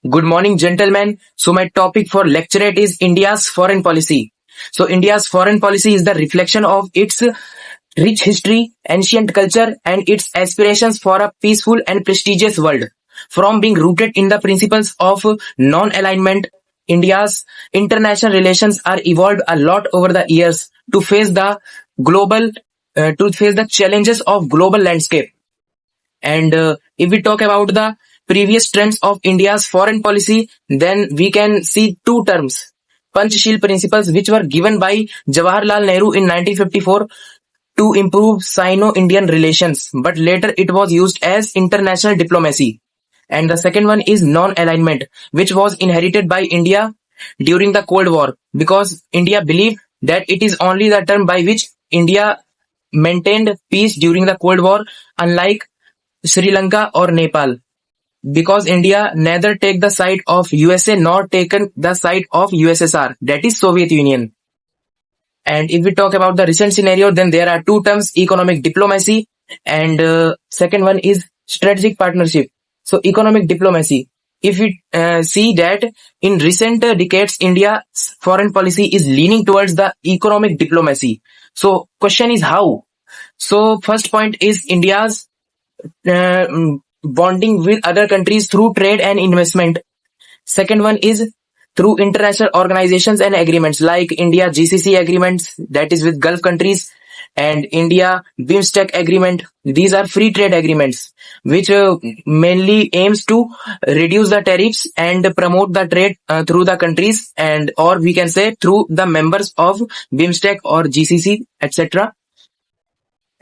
Good morning, gentlemen. So my topic for lecturate is India's foreign policy. So India's foreign policy is the reflection of its rich history, ancient culture, and its aspirations for a peaceful and prestigious world. From being rooted in the principles of non-alignment, India's international relations are evolved a lot over the years to face the global, to face the challenges of global landscape. And if we talk about the previous trends of India's foreign policy, then we can see two terms. Panchsheel principles, which were given by Jawaharlal Nehru in 1954 to improve Sino-Indian relations, but later it was used as international diplomacy. And the second one is non-alignment, which was inherited by India during the Cold War, because India believed that it is only the term by which India maintained peace during the Cold War, unlike Sri Lanka or Nepal, because India neither take the side of USA nor taken the side of USSR, that is Soviet Union. And if we talk about the recent scenario, then there are two terms: economic diplomacy, and second one is strategic partnership. So economic diplomacy, if we see that in recent decades, India's foreign policy is leaning towards the economic diplomacy. So question is how? So first point is India's bonding with other countries through trade and investment. Second one is through international organizations and agreements like India GCC agreements, that is with Gulf countries, and India BIMSTEC agreement. These are free trade agreements which mainly aims to reduce the tariffs and promote the trade through the countries, and or we can say through the members of BIMSTEC or GCC, etc.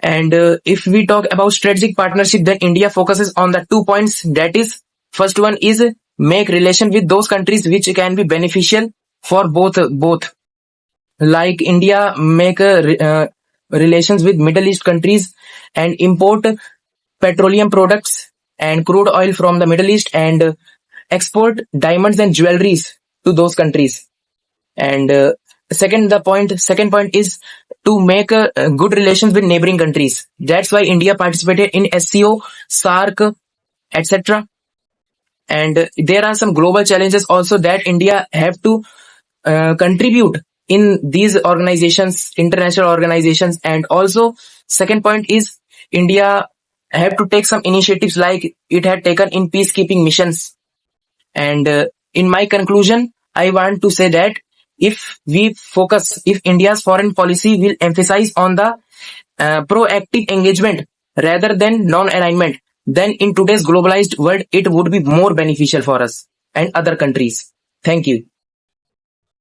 And if we talk about strategic partnership, then India focuses on the 2 points. That is, first one is make relation with those countries which can be beneficial for both. Like India make relations with Middle East countries and import petroleum products and crude oil from the Middle East, and export diamonds and jewelries to those countries. And second point is to make good relations with neighboring countries. That's why India participated in SCO, SAARC, etc. And there are some global challenges also that India have to contribute in these organizations, international organizations. And also second point is India have to take some initiatives like it had taken in peacekeeping missions. And in my conclusion, I want to say that if India's foreign policy will emphasize on the proactive engagement rather than non-alignment, then in today's globalized world, it would be more beneficial for us and other countries. Thank you.